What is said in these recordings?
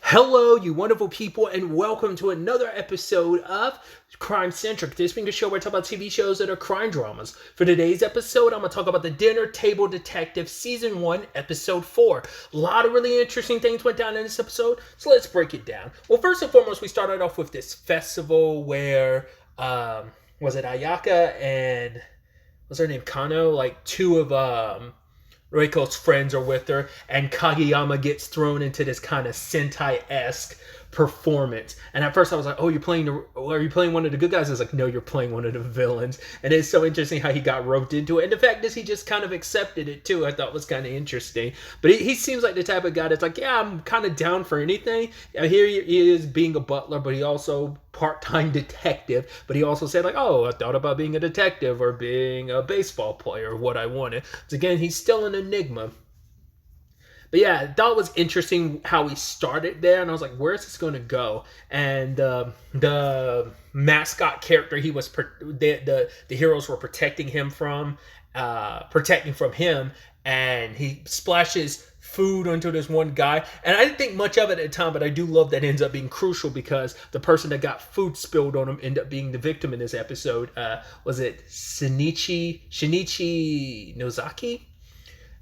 Hello, you wonderful people, and welcome to another episode of Crime Centric. This being a show where I talk about TV shows that are crime dramas. For today's episode, I'm going to talk about The Dinner Table Detective Season 1, Episode 4. A lot of really interesting things went down in this episode, so let's break it down. Well, first and foremost, we started off with this festival where, was it Ayaka and, what's her name, Kano? Like, two of, Reiko's friends are with her, and Kageyama gets thrown into this kind of Sentai-esque performance. And at first I was like, oh, are you playing one of the good guys? I was like, no, you're playing one of the villains. And it's so interesting how he got roped into it. And the fact is he just kind of accepted it too, I thought was kind of interesting. But he seems like the type of guy that's like, yeah, I'm kind of down for anything. Here he is being a butler, but he also part-time detective, but he also said like, oh, I thought about being a detective or being a baseball player, what I wanted. So again, he's still an enigma. But yeah, I thought it was interesting how he started there, and I was like, where's this going to go? And the mascot character he was, the heroes were protecting from him, and he splashes food onto this one guy, and I didn't think much of it at the time, but I do love that it ends up being crucial because the person that got food spilled on him ended up being the victim in this episode. Was it Shinichi Nozaki?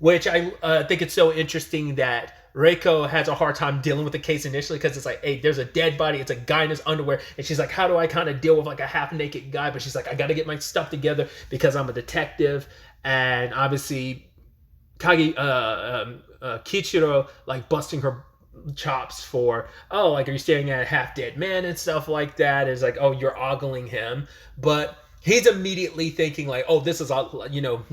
Which I think it's so interesting that Reiko has a hard time dealing with the case initially because it's like, hey, there's a dead body, it's a guy in his underwear, and she's like, how do I kind of deal with like a half-naked guy? But she's like, I got to get my stuff together because I'm a detective, and obviously Kichiro like busting her chops for, oh, like, are you staring at a half-dead man and stuff like that? It's like, oh, you're ogling him. But he's immediately thinking like, oh, this is a,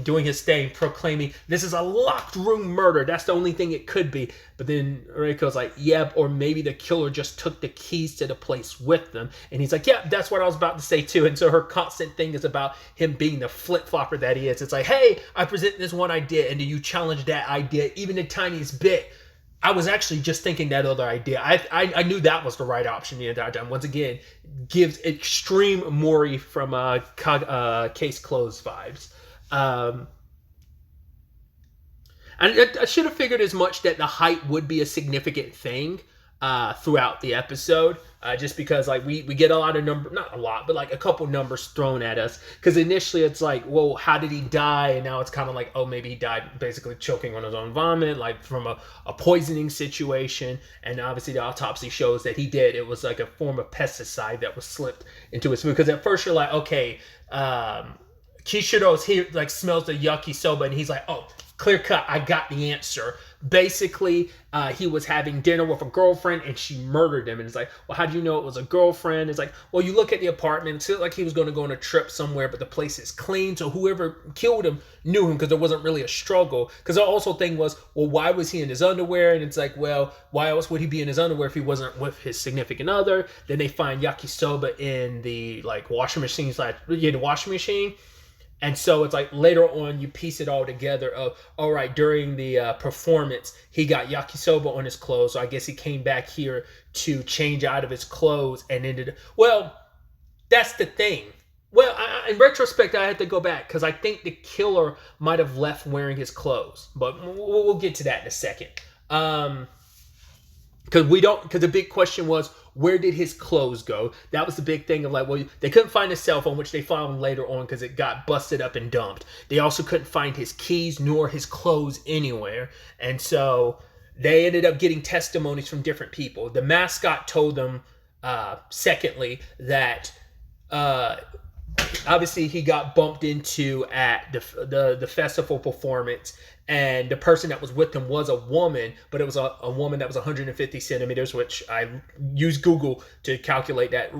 doing his thing, proclaiming this is a locked room murder. That's the only thing it could be. But then Reiko's like, yep, or maybe the killer just took the keys to the place with them. And he's like, yeah, that's what I was about to say too. And so her constant thing is about him being the flip-flopper that he is. It's like, hey, I present this one idea, and do you challenge that idea even the tiniest bit? I was actually just thinking that other idea. I knew that was the right option the entire time. Once again, gives extreme Mori from Case Closed vibes. And I should have figured as much that the height would be a significant thing throughout the episode. Just because like we get a lot of not a lot, but like a couple numbers thrown at us. Because initially it's like, well, how did he die? And now it's kind of like, oh, maybe he died basically choking on his own vomit, like from a poisoning situation. And obviously the autopsy shows that he did. It was like a form of pesticide that was slipped into his food. Because at first you're like, okay, Kishiro's here, like smells the yakisoba, and he's like, oh, clear cut, I got the answer. Basically, he was having dinner with a girlfriend and she murdered him. And it's like, well, how do you know it was a girlfriend? It's like, well, you look at the apartment, it looked like he was going to go on a trip somewhere, but the place is clean. So whoever killed him knew him because there wasn't really a struggle. Because the also thing was, well, why was he in his underwear? And it's like, well, why else would he be in his underwear if he wasn't with his significant other? Then they find yakisoba in the like washing machine, the washing machine. And so it's like later on you piece it all together of, all right, during the performance, he got yakisoba on his clothes. So I guess he came back here to change out of his clothes and ended. Well, that's the thing. Well, in retrospect, I had to go back because I think the killer might have left wearing his clothes. But we'll get to that in a second. Because the big question was, where did his clothes go? That was the big thing of like, well, they couldn't find his cell phone, which they found later on because it got busted up and dumped. They also couldn't find his keys nor his clothes anywhere. And so they ended up getting testimonies from different people. The mascot told them, secondly, that obviously he got bumped into at the festival performance, and the person that was with him was a woman, but it was a woman that was 150 centimeters, which I used Google to calculate that.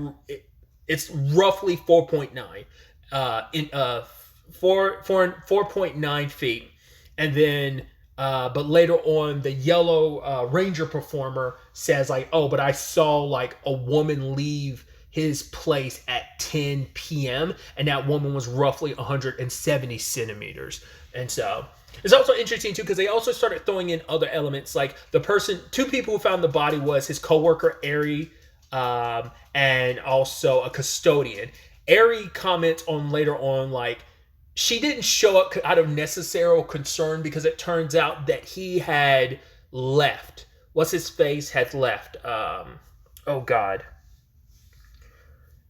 It's roughly 4.9 4.9 feet. And then but later on, the yellow ranger performer says like, oh, but I saw like a woman leave his place at 10 p.m. and that woman was roughly 170 centimeters. And so it's also interesting too because they also started throwing in other elements, like two people who found the body was his coworker Ari, and also a custodian. Ari comments on later on like she didn't show up out of necessary concern because it turns out that he had left what's his face had left. Oh God,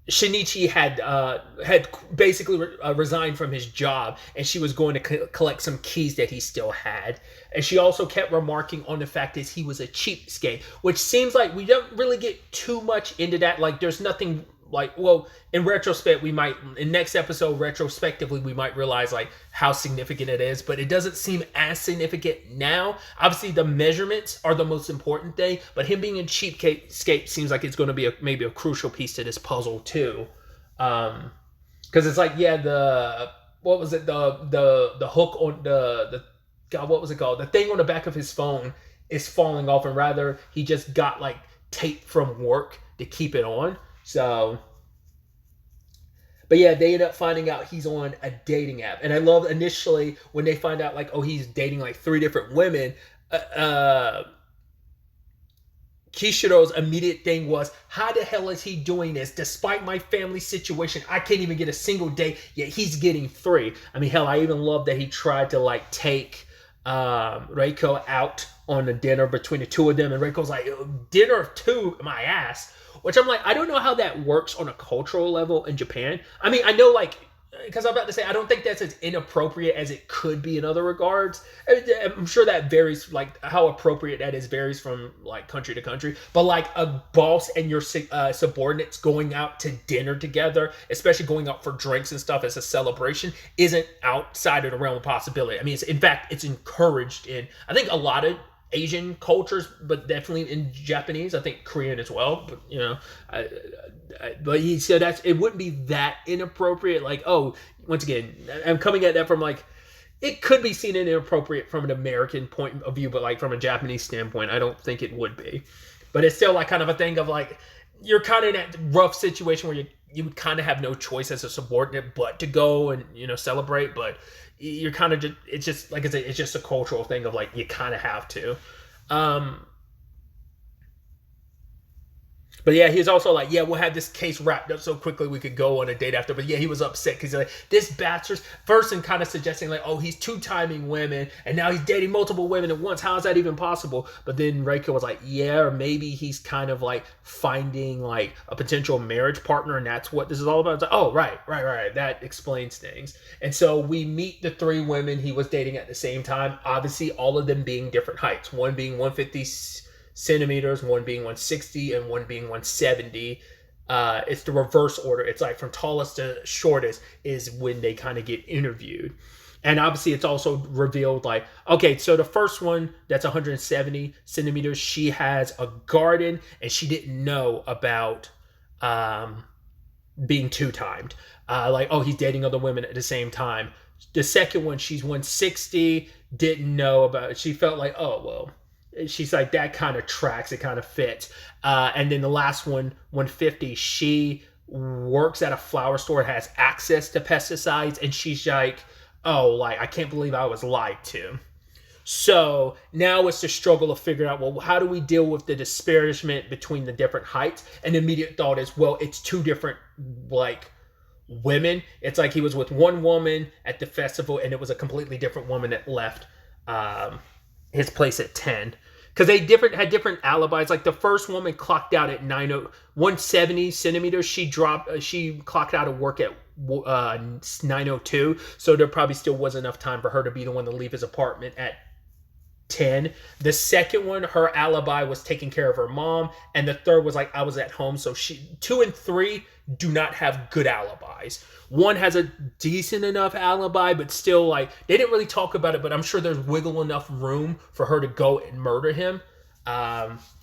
Shinichi had basically resigned from his job, and she was going to collect some keys that he still had. And she also kept remarking on the fact that he was a cheapskate, which seems like we don't really get too much into that. Like, there's nothing like, well, in retrospect, we might, in next episode, retrospectively, we might realize like how significant it is, but it doesn't seem as significant now. Obviously, the measurements are the most important thing, but him being a cheapskate seems like it's going to be maybe a crucial piece to this puzzle too. Because it's like, yeah, what was it, the hook on the God, what was it called? The thing on the back of his phone is falling off, and rather he just got like tape from work to keep it on. So, but yeah, they end up finding out he's on a dating app. And I love initially when they find out, like, oh, he's dating like 3 different women. Kishiro's immediate thing was, how the hell is he doing this? Despite my family situation, I can't even get a single date, yet he's getting 3. I mean, hell, I even love that he tried to like take Reiko out on a dinner between the 2 of them. And Reiko's like, dinner of 2, my ass. Which I'm like, I don't know how that works on a cultural level in Japan. I mean, I know, like, because I'm about to say, I don't think that's as inappropriate as it could be in other regards. I'm sure that varies, like, how appropriate that is varies from, like, country to country. But, like, a boss and your subordinates going out to dinner together, especially going out for drinks and stuff as a celebration, isn't outside of the realm of possibility. I mean, in fact, it's encouraged in, I think, a lot of Asian cultures, but definitely in Japanese. I think Korean as well. But you know, but he said it wouldn't be that inappropriate. Like, oh, once again, I'm coming at that from like, it could be seen as inappropriate from an American point of view, but like from a Japanese standpoint, I don't think it would be. But it's still like kind of a thing of like, you're kind of in that rough situation where you would kind of have no choice as a subordinate but to go and, you know, celebrate. But you're kind of just, it's just like it's just a cultural thing of like, you kind of have to. But yeah, he's also like, yeah, we'll have this case wrapped up so quickly we could go on a date after. But yeah, he was upset because like, this bastard's first and kind of suggesting like, oh, he's 2-timing women and now he's dating multiple women at once. How is that even possible? But then Reiko was like, yeah, or maybe he's kind of like finding like a potential marriage partner, and that's what this is all about. It's like, oh, right. That explains things. And so we meet the 3 women he was dating at the same time. Obviously, all of them being different heights. One being 150 centimeters, one being 160 and one being 170. It's the reverse order. It's like from tallest to shortest is when they kind of get interviewed. And obviously it's also revealed like, okay, so the first one that's 170 centimeters, she has a garden and she didn't know about being 2-timed. Like, oh, he's dating other women at the same time. The second one, she's 160, didn't know about it. She felt like, oh, well, she's like, that kind of tracks, it kind of fits. And then the last one, 150, she works at a flower store, has access to pesticides, and she's like, oh, like, I can't believe I was lied to. So now it's the struggle of figuring out, well, how do we deal with the disparagement between the different heights? And the immediate thought is, well, it's 2 different, like, women. It's like he was with one woman at the festival, and it was a completely different woman that left his place at 10, because they had different alibis. Like the first woman clocked out at 170 centimeters. She clocked out of work at 9:02, so there probably still was enough time for her to be the one to leave his apartment at 10. The second one, her alibi was taking care of her mom, and the third was like, I was at home. So 2 and 3 do not have good alibis. One has a decent enough alibi, but still, like, they didn't really talk about it, but I'm sure there's wiggle enough room for her to go and murder him.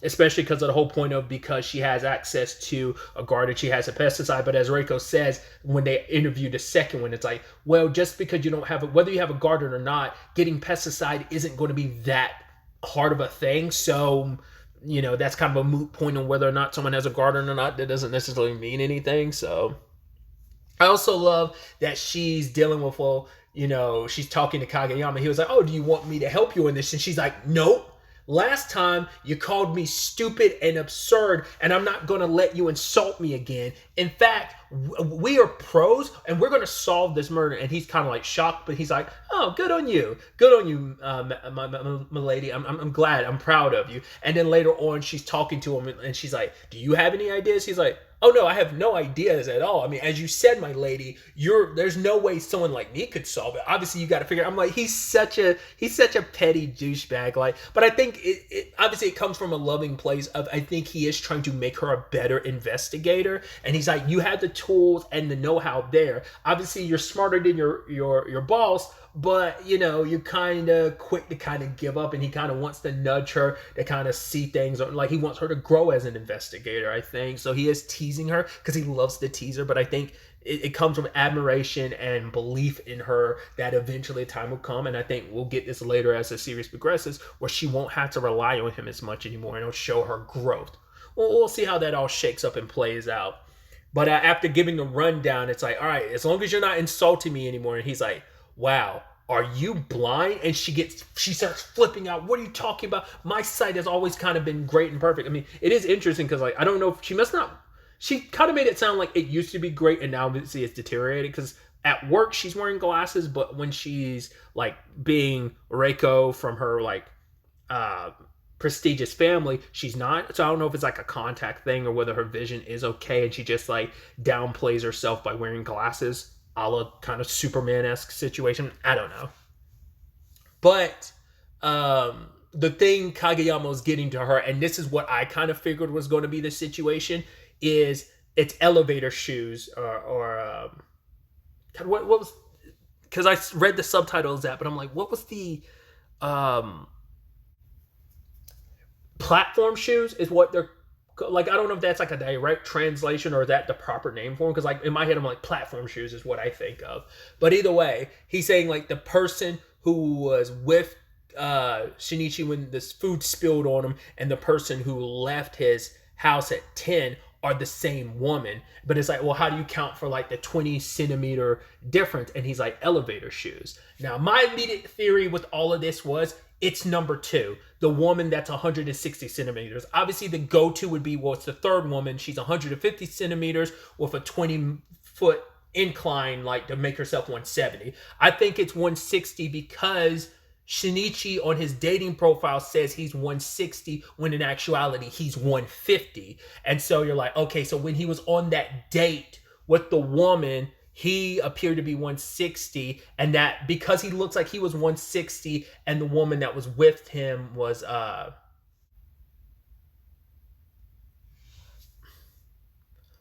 Especially because of the whole point of, because she has access to a garden, she has a pesticide. But as Reiko says, when they interviewed the second one, it's like, well, just because you don't have whether you have a garden or not, getting pesticide isn't going to be that hard of a thing. So, you know, that's kind of a moot point on whether or not someone has a garden or not. That doesn't necessarily mean anything. So I also love that she's dealing with, well, you know, she's talking to Kageyama. He was like, oh, do you want me to help you in this? And she's like, nope. Last time you called me stupid and absurd, and I'm not going to let you insult me again. In fact, we are pros, and we're going to solve this murder. And he's kind of like shocked, but he's like, oh, good on you. Good on you, my lady. I'm glad. I'm proud of you. And then later on, she's talking to him, and she's like, do you have any ideas? He's like, oh no, I have no ideas at all. I mean, as you said, my lady, there's no way someone like me could solve it. Obviously, you got to figure. I'm like, he's such a petty douchebag. Like, but I think it obviously it comes from a loving place of I think he is trying to make her a better investigator, and he's like, you have the tools and the know-how there. Obviously, you're smarter than your boss, but you're kind of quick to kind of give up, and he kind of wants to nudge her to kind of see things, or like he wants her to grow as an investigator, I think. So he is teasing her because he loves to tease her, but I think it comes from admiration and belief in her that eventually time will come, and I think we'll get this later as the series progresses, where she won't have to rely on him as much anymore, and it'll show her growth. Well, we'll see how that all shakes up and plays out. But after giving the rundown, it's like, all right, as long as you're not insulting me anymore. And he's like, wow, are you blind? And she starts flipping out. What are you talking about? My sight has always kind of been great and perfect. I mean, it is interesting because, like, I don't know if she kind of made it sound like it used to be great and now obviously it's deteriorated, because at work she's wearing glasses, but when she's like being Reiko from her like prestigious family, she's not. So I don't know if it's like a contact thing or whether her vision is okay and she just like downplays herself by wearing glasses, a la kind of Superman-esque situation. I don't know. But the thing Kageyama's getting to her, and this is what I kind of figured was going to be the situation, is it's elevator shoes or what was, because I read the subtitles that, but I'm like, what was the platform shoes is what they're like. I don't know if that's like a direct translation or is that the proper name for them, because like in my head I'm like, platform shoes is what I think of. But either way, he's saying like the person who was with Shinichi when this food spilled on him and the person who left his house at 10 are the same woman. But it's like, well, how do you count for like the 20 centimeter difference? And he's like, elevator shoes. Now my immediate theory with all of this was it's number 2, the woman that's 160 centimeters. Obviously the go-to would be, well, it's the third woman. She's 150 centimeters with a 20-foot incline, like to make herself 170. I think it's 160 because Shinichi on his dating profile says he's 160 when in actuality he's 150. And so you're like, okay, so when he was on that date with the woman, he appeared to be 160, and that because he looks like he was 160 and the woman that was with him was well,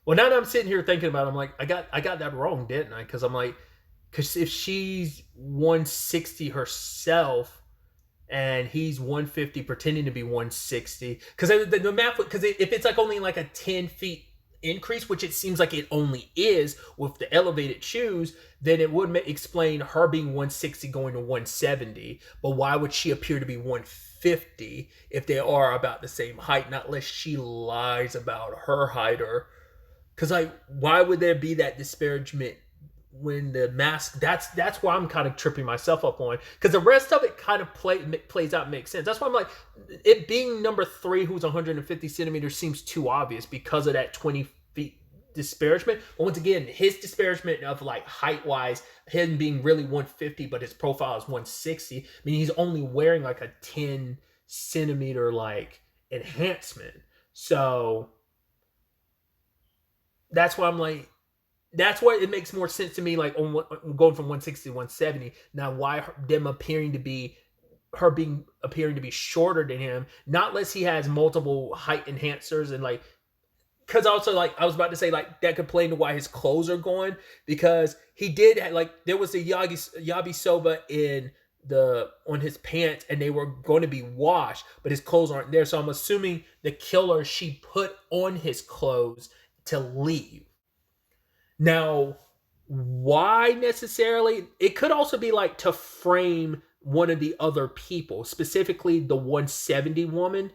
now that I'm sitting here thinking about it, I'm like, I got that wrong, didn't I? Because I'm like, because if she's 160 herself and he's 150 pretending to be 160, because the math, because if it's like only like a 10 feet increase, which it seems like it only is with the elevated shoes, then it would explain her being 160 going to 170. But why would she appear to be 150 if they are about the same height? Not unless she lies about her height, or because like, why would there be that disparagement when the mask? That's why I'm kind of tripping myself up on, because the rest of it kind of plays out, makes sense. That's why I'm like, it being number 3 who's 150 centimeters seems too obvious because of that 20 feet disparagement. But once again, his disparagement of like height wise, him being really 150 but his profile is 160, I mean he's only wearing like a 10 centimeter like enhancement. So that's why I'm like, that's why it makes more sense to me, like on going from 160 to 170. Now, why them appearing to be shorter than him? Not unless he has multiple height enhancers, and like, because also like I was about to say, like that could play into why his clothes are going, because he did like there was a yabisoba on his pants and they were going to be washed, but his clothes aren't there. So I'm assuming the killer, she put on his clothes to leave. Now, why necessarily? It could also be like to frame one of the other people, specifically the 170 woman.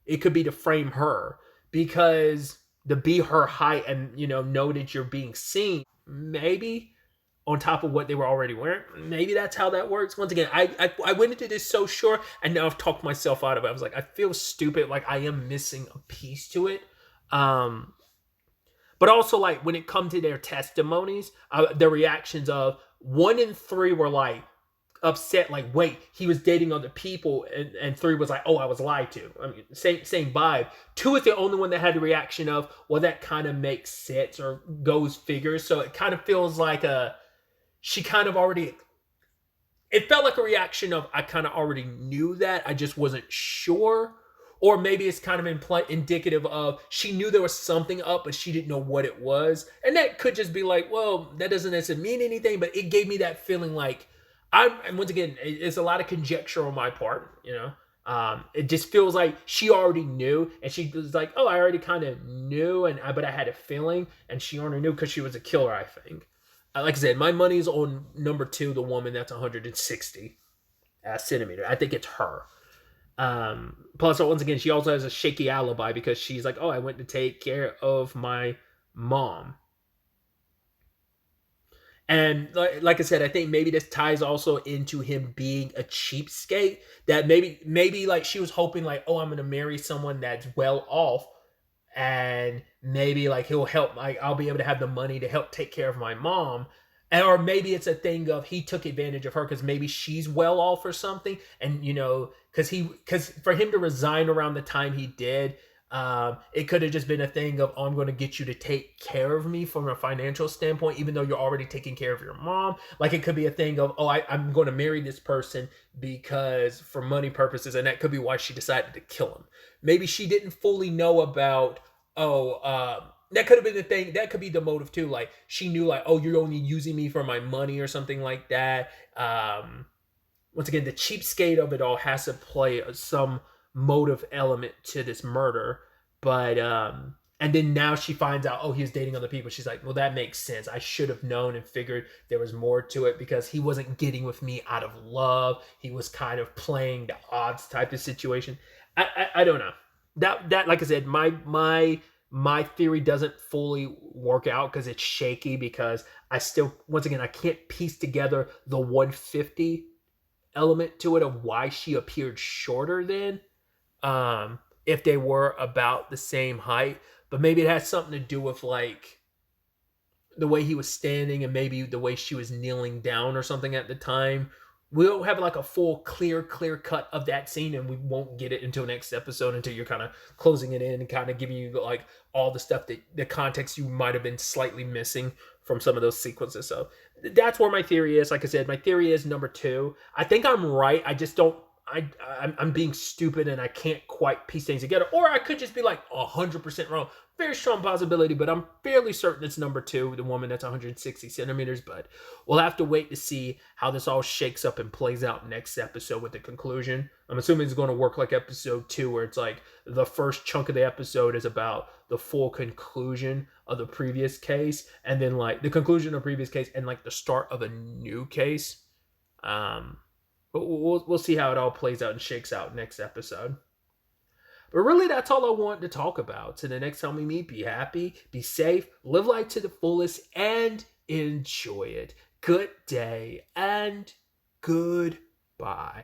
It could be to frame her, because to be her height and know that you're being seen, maybe. on top of what they were already wearing. Maybe that's how that works. Once again, I went into this so sure, and now I've talked myself out of it. I was like, I feel stupid, like I am missing a piece to it. Um, but also, like, when it come to their testimonies, their reactions of 1 and 3 were like upset, like, wait, he was dating other people, and 3 was like, oh, I was lied to. I mean, same vibe. 2 is the only one that had the reaction of, well, that kind of makes sense or goes figures. So it kind of feels like she kind of already, it felt like a reaction of, I kind of already knew that, I just wasn't sure. Or maybe it's kind of indicative of, she knew there was something up, but she didn't know what it was. And that could just be like, well, that doesn't necessarily mean anything, but it gave me that feeling like, and once again, it's a lot of conjecture on my part, you know. It just feels like she already knew, and she was like, "Oh, I already kind of knew," but I had a feeling, and she already knew because she was a killer. I think. Like I said, my money's on number 2, the woman that's 160 centimeter. I think it's her. Plus, once again, she also has a shaky alibi because she's like, "Oh, I went to take care of my mom." And like I said, I think maybe this ties also into him being a cheapskate. That maybe like she was hoping like, oh, I'm gonna marry someone that's well off, and maybe like he'll help. Like I'll be able to have the money to help take care of my mom. And, or maybe it's a thing of he took advantage of her because maybe she's well off or something, and you know, because for him to resign around the time he did, it could have just been a thing of, oh, I'm going to get you to take care of me from a financial standpoint, even though you're already taking care of your mom. Like it could be a thing of, oh, I'm going to marry this person because for money purposes, and that could be why she decided to kill him. Maybe she didn't fully know about, that could have been the thing. That could be the motive too. Like she knew, like, oh, you're only using me for my money or something like that. Once again, the cheapskate of it all has to play some motive element to this murder. But and then now she finds out, oh, he was dating other people. She's like, well, that makes sense. I should have known and figured there was more to it because he wasn't getting with me out of love. He was kind of playing the odds type of situation. I don't know. That like I said, my theory doesn't fully work out because it's shaky, because I still, once again, I can't piece together the 150 element to it of why she appeared shorter then, if they were about the same height. But maybe it has something to do with like the way he was standing and maybe the way she was kneeling down or something at the time. We'll have like a full clear cut of that scene, and we won't get it until next episode, until you're kind of closing it in and kind of giving you like all the stuff that the context you might have been slightly missing from some of those sequences. So that's where my theory is. Like I said, my theory is number 2. I think I'm right. I just don't. I'm being stupid and I can't quite piece things together. Or I could just be like 100% wrong. Very strong possibility, but I'm fairly certain it's number 2, the woman that's 160 centimeters. But we'll have to wait to see how this all shakes up and plays out next episode with the conclusion. I'm assuming it's going to work like episode 2, where it's like the first chunk of the episode is about the full conclusion of the previous case, and then like the conclusion of the previous case and like the start of a new case. But we'll see how it all plays out and shakes out next episode. But really, that's all I wanted to talk about. So the next time we meet, be happy, be safe, live life to the fullest, and enjoy it. Good day and goodbye.